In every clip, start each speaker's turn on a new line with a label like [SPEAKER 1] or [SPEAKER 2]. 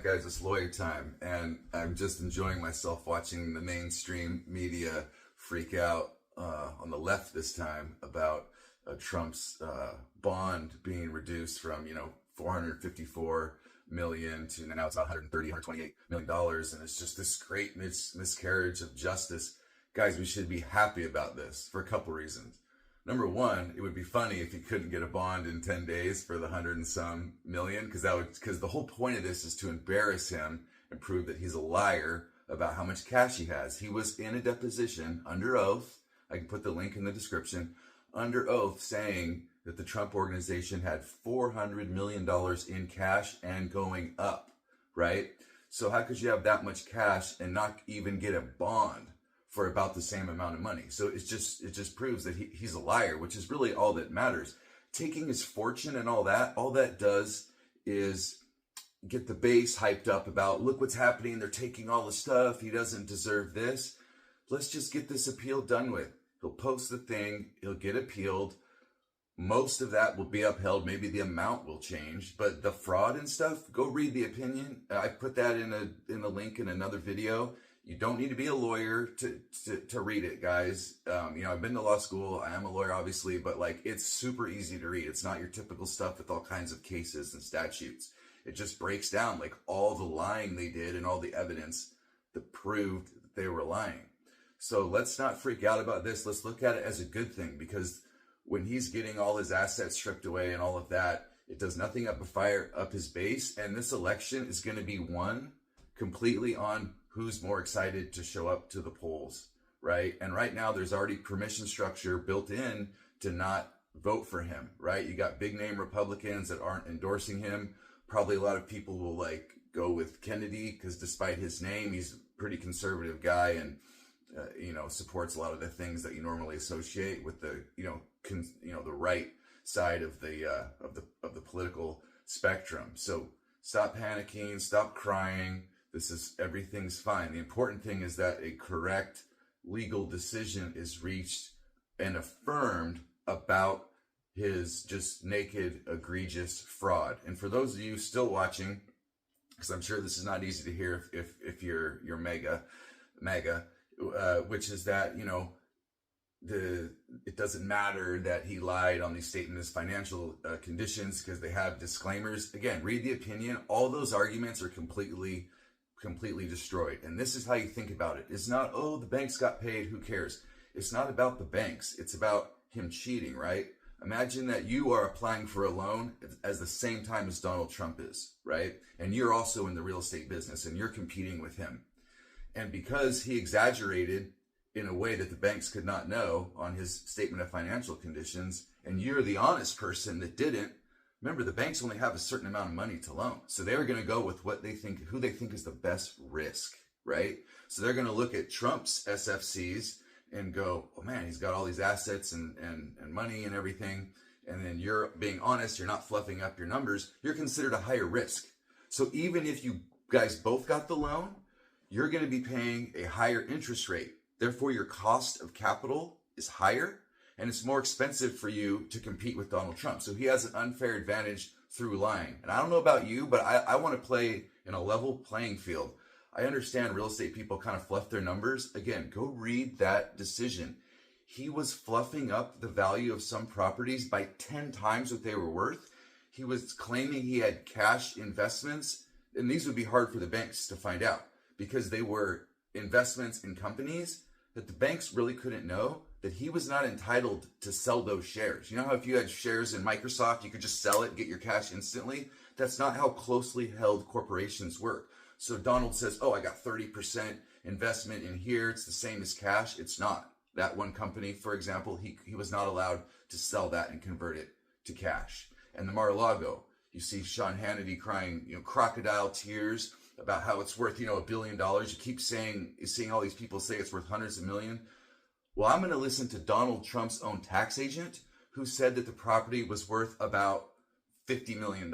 [SPEAKER 1] Guys, it's lawyer time, and I'm just enjoying myself watching the mainstream media freak out on the left this time about Trump's bond being reduced from 454 million to now it's about 128 million dollars, and it's just this great miscarriage of justice. Guys, we should be happy about this for a couple reasons. Number one, it would be funny if he couldn't get a bond in 10 days for the 100 and some million, because the whole point of this is to embarrass him and prove that he's a liar about how much cash he has. He was in a deposition under oath. I can put the link in the description. Under oath, saying that the Trump organization had $400 million in cash and going up, right? So how could you have that much cash and not even get a bond for about the same amount of money? So it just proves that he's a liar, which is really all that matters. Taking his fortune and all that does is get the base hyped up about, look what's happening, they're taking all the stuff, he doesn't deserve this. Let's just get this appeal done with. He'll post the thing, he'll get appealed. Most of that will be upheld. Maybe the amount will change, but the fraud and stuff, go read the opinion. I put that in the link in another video. You don't need to be a lawyer to read it, guys. I've been to law school. I am a lawyer, obviously, but it's super easy to read. It's not your typical stuff with all kinds of cases and statutes. It just breaks down all the lying they did and all the evidence that proved that they were lying. So let's not freak out about this. Let's look at it as a good thing, because when he's getting all his assets stripped away and all of that, it does nothing but fire up his base. And this election is going to be won completely on who's more excited to show up to the polls, right? And right now there's already permission structure built in to not vote for him, right? You got big name Republicans that aren't endorsing him. Probably a lot of people will go with Kennedy because despite his name, he's a pretty conservative guy and supports a lot of the things that you normally associate with the the right side of the political spectrum. So stop panicking, stop crying. Everything's fine. The important thing is that a correct legal decision is reached and affirmed about his just naked, egregious fraud. And for those of you still watching, because I'm sure this is not easy to hear if you're MAGA, which is that, it doesn't matter that he lied on these statements, financial conditions, because they have disclaimers. Again, read the opinion. All those arguments are completely destroyed. And this is how you think about it. It's not, oh, the banks got paid, who cares? It's not about the banks. It's about him cheating, right? Imagine that you are applying for a loan at the same time as Donald Trump is, right? And you're also in the real estate business and you're competing with him. And because he exaggerated in a way that the banks could not know on his statement of financial conditions, and you're the honest person that didn't, remember, the banks only have a certain amount of money to loan. So they're going to go with who they think is the best risk, right? So they're going to look at Trump's SFCs and go, oh man, he's got all these assets and money and everything. And then you're being honest, you're not fluffing up your numbers. You're considered a higher risk. So even if you guys both got the loan, you're going to be paying a higher interest rate. Therefore, your cost of capital is higher. And it's more expensive for you to compete with Donald Trump. So he has an unfair advantage through lying. And I don't know about you, but I want to play in a level playing field. I understand real estate people kind of fluff their numbers. Again, go read that decision. He was fluffing up the value of some properties by 10 times what they were worth. He was claiming he had cash investments. And these would be hard for the banks to find out because they were investments in companies that the banks really couldn't know that he was not entitled to sell those shares. You know how if you had shares in Microsoft, you could just sell it, get your cash instantly? That's not how closely held corporations work. So Donald says, oh, I got 30% investment in here. It's the same as cash. It's not. That one company, for example, he was not allowed to sell that and convert it to cash. And the Mar-a-Lago, you see Sean Hannity crying, crocodile tears about how it's worth, $1 billion. You keep seeing all these people say it's worth hundreds of millions. Well, I'm going to listen to Donald Trump's own tax agent who said that the property was worth about $50 million,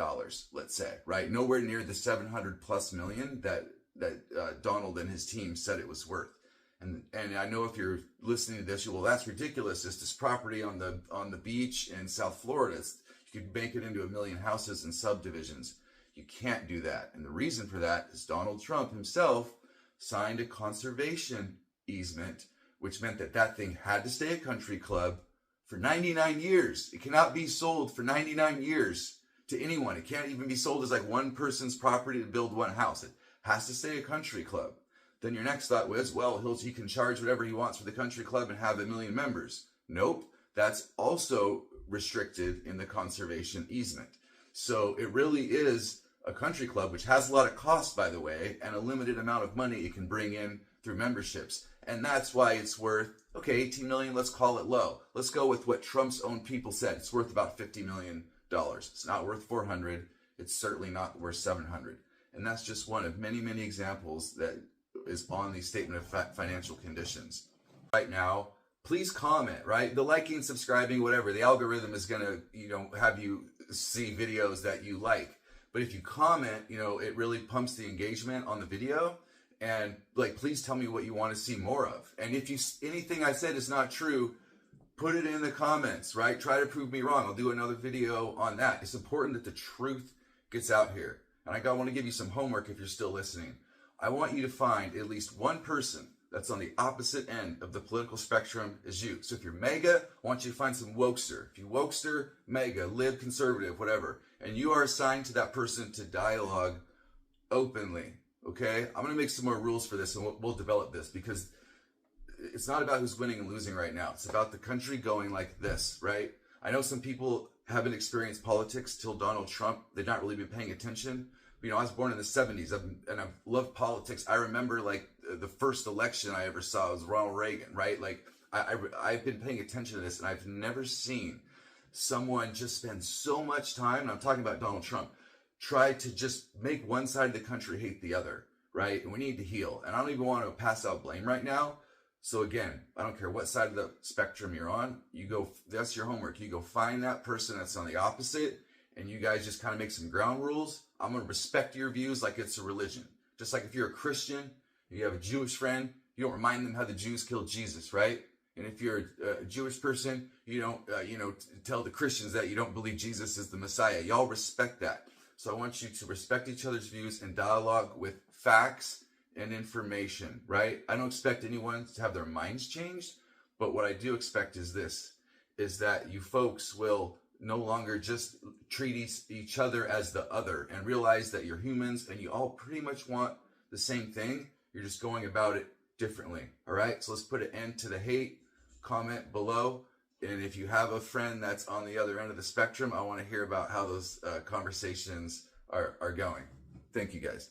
[SPEAKER 1] let's say, right? Nowhere near the 700 plus million that Donald and his team said it was worth. And I know if you're listening to this, well, that's ridiculous. It's this property on the beach in South Florida. You could make it into 1 million houses and subdivisions. You can't do that. And the reason for that is Donald Trump himself signed a conservation easement, which meant that that thing had to stay a country club for 99 years. It cannot be sold for 99 years to anyone. It can't even be sold as like one person's property to build one house. It has to stay a country club. Then your next thought was, well, he can charge whatever he wants for the country club and have 1 million members. Nope. That's also restricted in the conservation easement. So it really is a country club, which has a lot of cost, by the way, and a limited amount of money it can bring in through memberships. And that's why it's worth, okay, 18 million, let's call it low. Let's go with what Trump's own people said. It's worth about $50 million. It's not worth 400. It's certainly not worth 700. And that's just one of many, many examples that is on the statement of financial conditions. Right now, please comment, right? The liking, subscribing, whatever, the algorithm is going to, have you see videos that you like. But if you comment, it really pumps the engagement on the video. And please tell me what you want to see more of. And if anything I said is not true, put it in the comments, right? Try to prove me wrong. I'll do another video on that. It's important that the truth gets out here. And I want to give you some homework if you're still listening. I want you to find at least one person that's on the opposite end of the political spectrum as you. So if you're MAGA, I want you to find some wokester. If you wokester, MAGA, lib, conservative, whatever. And you are assigned to that person to dialogue openly, okay? I'm going to make some more rules for this, and we'll develop this, because it's not about who's winning and losing right now. It's about the country going like this, right? I know some people haven't experienced politics till Donald Trump. They've not really been paying attention. I was born in the 70s, and I've loved politics. I remember, the first election I ever saw was Ronald Reagan, right? I've been paying attention to this, and I've never seen someone just spend so much time, and I'm talking about Donald Trump, try to just make one side of the country hate the other, right? And we need to heal. And I don't even want to pass out blame right now. So again, I don't care what side of the spectrum you're on. That's your homework. You go find that person that's on the opposite, and you guys just kind of make some ground rules. I'm going to respect your views like it's a religion. Just like if you're a Christian, you have a Jewish friend, you don't remind them how the Jews killed Jesus, right? And if you're a Jewish person, you don't, tell the Christians that you don't believe Jesus is the Messiah. Y'all respect that. So I want you to respect each other's views and dialogue with facts and information, right? I don't expect anyone to have their minds changed, but what I do expect is this, is that you folks will no longer just treat each other as the other and realize that you're humans and you all pretty much want the same thing. You're just going about it differently, all right? So let's put an end to the hate. Comment below. And if you have a friend that's on the other end of the spectrum, I want to hear about how those conversations are going. Thank you, guys.